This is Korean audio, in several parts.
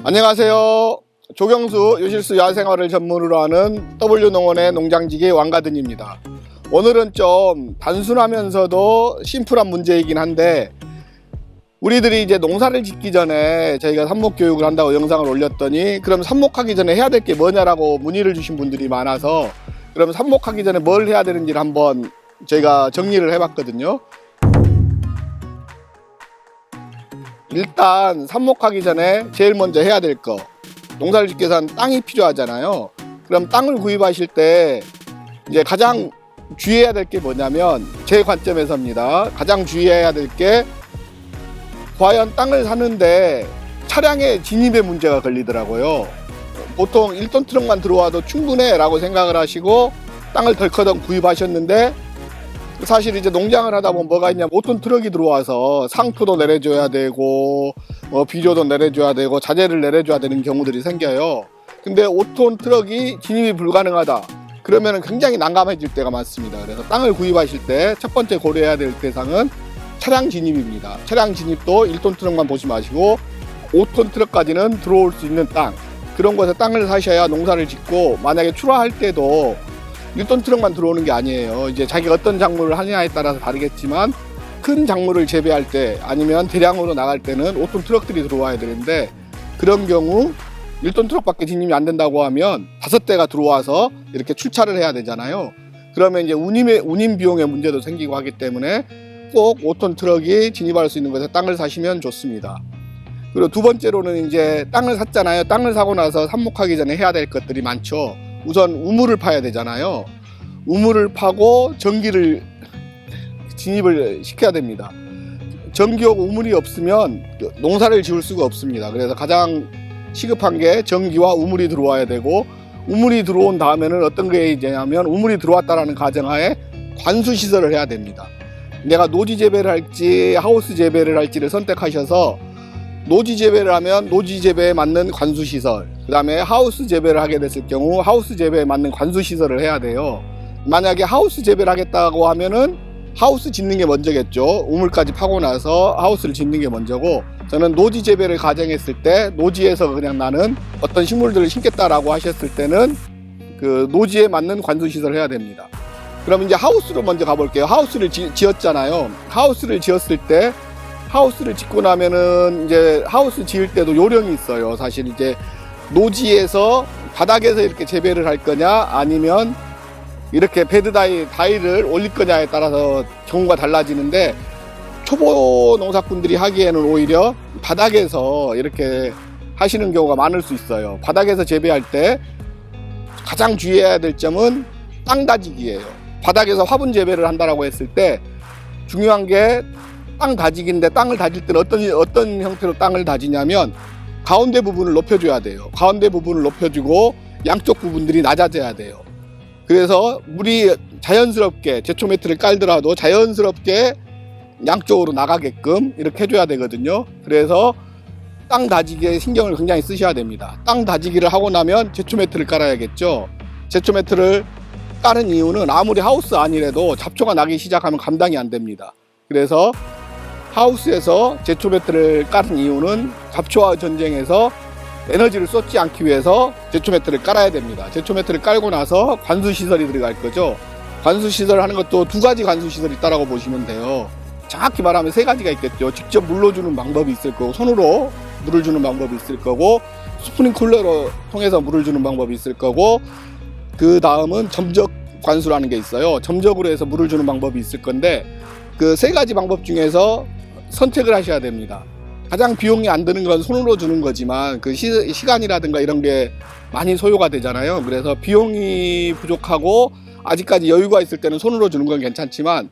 안녕하세요. 조경수 요실수 야생화를 전문으로 하는 W농원의 농장지기 왕가든입니다. 오늘은 좀 단순하면서도 심플한 문제이긴 한데, 우리들이 이제 농사를 짓기 전에 저희가 삽목교육을 한다고 영상을 올렸더니, 그럼 삽목하기 전에 해야 될 게 뭐냐라고 문의를 주신 분들이 많아서, 그럼 삽목하기 전에 뭘 해야 되는지를 한번 저희가 정리를 해봤거든요. 일단 삽목하기 전에 제일 먼저 해야 될 거, 농사를 짓기 위해서는 땅이 필요하잖아요. 그럼 땅을 구입하실 때 이제 가장 주의해야 될 게 뭐냐면, 제 관점에서입니다. 가장 주의해야 될 게, 과연 땅을 사는데 차량의 진입에 문제가 걸리더라고요. 보통 1톤 트럭만 들어와도 충분해 라고 생각을 하시고 땅을 덜커덩 구입하셨는데, 사실 이제 농장을 하다 보면 뭐가 있냐면 5톤 트럭이 들어와서 상토도 내려줘야 되고 비료도 내려줘야 되고 자재를 내려줘야 되는 경우들이 생겨요. 근데 5톤 트럭이 진입이 불가능하다 그러면 굉장히 난감해질 때가 많습니다. 그래서 땅을 구입하실 때 첫 번째 고려해야 될 대상은 차량 진입입니다. 차량 진입도 1톤 트럭만 보지 마시고 5톤 트럭까지는 들어올 수 있는 땅, 그런 곳에 땅을 사셔야 농사를 짓고, 만약에 출하할 때도 1톤 트럭만 들어오는 게 아니에요. 이제 자기가 어떤 작물을 하느냐에 따라서 다르겠지만, 큰 작물을 재배할 때 아니면 대량으로 나갈 때는 5톤 트럭들이 들어와야 되는데, 그런 경우 1톤 트럭밖에 진입이 안 된다고 하면 5대가 들어와서 이렇게 출차를 해야 되잖아요. 그러면 이제 운임 비용의 문제도 생기고 하기 때문에 꼭 5톤 트럭이 진입할 수 있는 곳에 땅을 사시면 좋습니다. 그리고 두 번째로는 이제 땅을 샀잖아요. 땅을 사고 나서 삽목하기 전에 해야 될 것들이 많죠. 우선 우물을 파야 되잖아요. 우물을 파고 전기를 진입을 시켜야 됩니다. 전기하고 우물이 없으면 농사를 지을 수가 없습니다. 그래서 가장 시급한 게 전기와 우물이 들어와야 되고, 우물이 들어온 다음에는 어떤 게 있냐면, 우물이 들어왔다라는 가정하에 관수 시설을 해야 됩니다. 내가 노지 재배를 할지 하우스 재배를 할지를 선택하셔서, 노지 재배를 하면 노지 재배에 맞는 관수 시설, 그 다음에 하우스 재배를 하게 됐을 경우 하우스 재배에 맞는 관수 시설을 해야 돼요. 만약에 하우스 재배를 하겠다고 하면은 하우스 짓는 게 먼저겠죠. 우물까지 파고 나서 하우스를 짓는 게 먼저고, 저는 노지 재배를 가정했을 때, 노지에서 그냥 나는 어떤 식물들을 심겠다라고 하셨을 때는 그 노지에 맞는 관수 시설을 해야 됩니다. 그럼 이제 하우스로 먼저 가볼게요. 하우스를 지었잖아요. 하우스를 지었을 때, 하우스를 짓고 나면은 이제 하우스 지을 때도 요령이 있어요. 사실 이제 노지에서 바닥에서 이렇게 재배를 할 거냐, 아니면 이렇게 베드 다이를 올릴 거냐에 따라서 경우가 달라지는데, 초보 농사꾼들이 하기에는 오히려 바닥에서 이렇게 하시는 경우가 많을 수 있어요. 바닥에서 재배할 때 가장 주의해야 될 점은 땅 다지기예요. 바닥에서 화분 재배를 한다라고 했을 때 중요한 게 땅 다지기인데, 땅을 다질 때는 어떤 형태로 땅을 다지냐면, 가운데 부분을 높여줘야 돼요. 가운데 부분을 높여주고 양쪽 부분들이 낮아져야 돼요. 그래서 물이 자연스럽게, 제초매트를 깔더라도 자연스럽게 양쪽으로 나가게끔 이렇게 해줘야 되거든요. 그래서 땅 다지기에 신경을 굉장히 쓰셔야 됩니다. 땅 다지기를 하고 나면 제초매트를 깔아야겠죠. 제초매트를 깔은 이유는, 아무리 하우스 아니래도 잡초가 나기 시작하면 감당이 안 됩니다. 그래서 하우스에서 제초매트를 깔은 이유는, 잡초와 전쟁에서 에너지를 쏟지 않기 위해서 제초매트를 깔아야 됩니다. 제초매트를 깔고 나서 관수시설이 들어갈 거죠. 관수시설을 하는 것도 두 가지 관수시설이 있다고 보시면 돼요. 정확히 말하면 세 가지가 있겠죠. 직접 물로 주는 방법이 있을 거고, 손으로 물을 주는 방법이 있을 거고, 스프링클러로 통해서 물을 주는 방법이 있을 거고, 그 다음은 점적 관수라는 게 있어요. 점적으로 해서 물을 주는 방법이 있을 건데, 그 세 가지 방법 중에서 선택을 하셔야 됩니다. 가장 비용이 안 드는 건 손으로 주는 거지만, 그 시간이라든가 이런 게 많이 소요가 되잖아요. 그래서 비용이 부족하고 아직까지 여유가 있을 때는 손으로 주는 건 괜찮지만,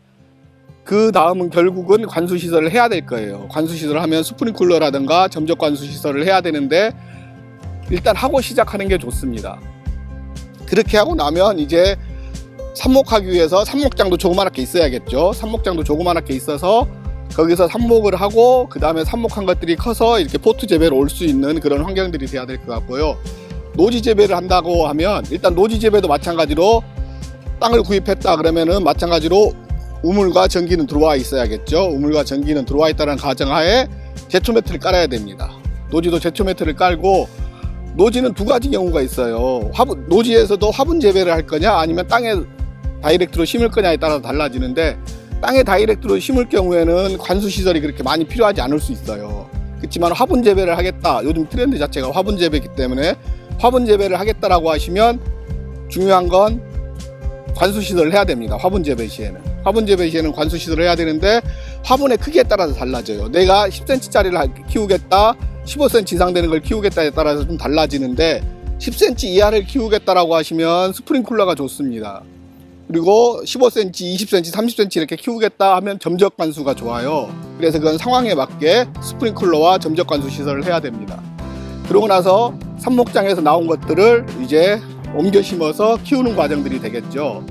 그 다음은 결국은 관수시설을 해야 될 거예요. 관수시설을 하면 스프링클러라든가 점적 관수시설을 해야 되는데, 일단 하고 시작하는 게 좋습니다. 그렇게 하고 나면 이제 삽목하기 위해서 삽목장도 조그맣게 있어야겠죠. 삽목장도 조그맣게 있어서 거기서 삽목을 하고, 그 다음에 삽목한 것들이 커서 이렇게 포트 재배로 올 수 있는 그런 환경들이 돼야 될 것 같고요. 노지 재배를 한다고 하면, 일단 노지 재배도 마찬가지로 땅을 구입했다 그러면은 마찬가지로 우물과 전기는 들어와 있어야겠죠. 우물과 전기는 들어와 있다는 가정하에 제초매트를 깔아야 됩니다. 노지도 제초 매트를 깔고, 노지는 두 가지 경우가 있어요. 노지에서도 화분 재배를 할 거냐 아니면 땅에 다이렉트로 심을 거냐에 따라서 달라지는데, 땅에 다이렉트로 심을 경우에는 관수 시설이 그렇게 많이 필요하지 않을 수 있어요. 그렇지만 화분 재배를 하겠다, 요즘 트렌드 자체가 화분 재배이기 때문에 화분 재배를 하겠다라고 하시면 중요한 건 관수 시설을 해야 됩니다. 화분 재배 시에는 관수 시설을 해야 되는데, 화분의 크기에 따라서 달라져요. 내가 10cm짜리를 키우겠다, 15cm 이상 되는 걸 키우겠다에 따라서 좀 달라지는데, 10cm 이하를 키우겠다라고 하시면 스프링클러가 좋습니다. 그리고 15cm, 20cm, 30cm 이렇게 키우겠다 하면 점적 관수가 좋아요. 그래서 그건 상황에 맞게 스프링클러와 점적 관수 시설을 해야 됩니다. 그러고 나서 삽목장에서 나온 것들을 이제 옮겨 심어서 키우는 과정들이 되겠죠.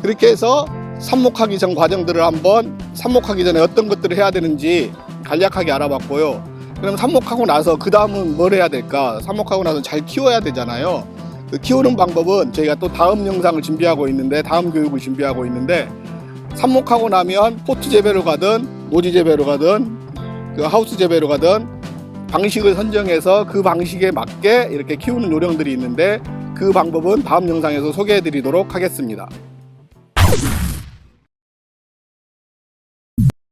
그렇게 해서 삽목하기 전 과정들을 한번, 삽목하기 전에 어떤 것들을 해야 되는지 간략하게 알아봤고요. 그럼 삽목하고 나서 그 다음은 뭘 해야 될까? 삽목하고 나서 잘 키워야 되잖아요. 그 키우는 방법은 저희가 또 다음 영상을 준비하고 있는데, 다음 교육을 준비하고 있는데, 삽목하고 나면 포트 재배로 가든 노지 재배로 가든 그 하우스 재배로 가든 방식을 선정해서 그 방식에 맞게 이렇게 키우는 요령들이 있는데, 그 방법은 다음 영상에서 소개해 드리도록 하겠습니다.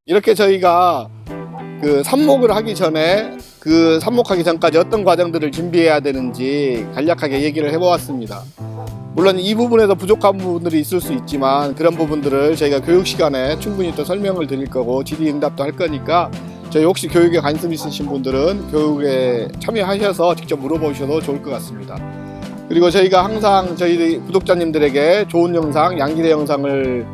이렇게 저희가 그 삽목을 하기 전에, 그 삽목하기 전까지 어떤 과정들을 준비해야 되는지 간략하게 얘기를 해보았습니다. 물론 이 부분에서 부족한 부분들이 있을 수 있지만, 그런 부분들을 저희가 교육 시간에 충분히 또 설명을 드릴 거고 질의응답도 할 거니까, 저희 혹시 교육에 관심 있으신 분들은 교육에 참여하셔서 직접 물어보셔도 좋을 것 같습니다. 그리고 저희가 항상 저희 구독자님들에게 좋은 영상, 양질의 영상을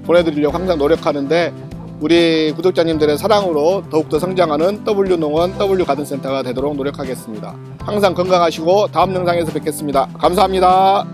보내드리려고 항상 노력하는데, 우리 구독자님들의 사랑으로 더욱더 성장하는 W농원 W가든센터가 되도록 노력하겠습니다. 항상 건강하시고 다음 영상에서 뵙겠습니다. 감사합니다.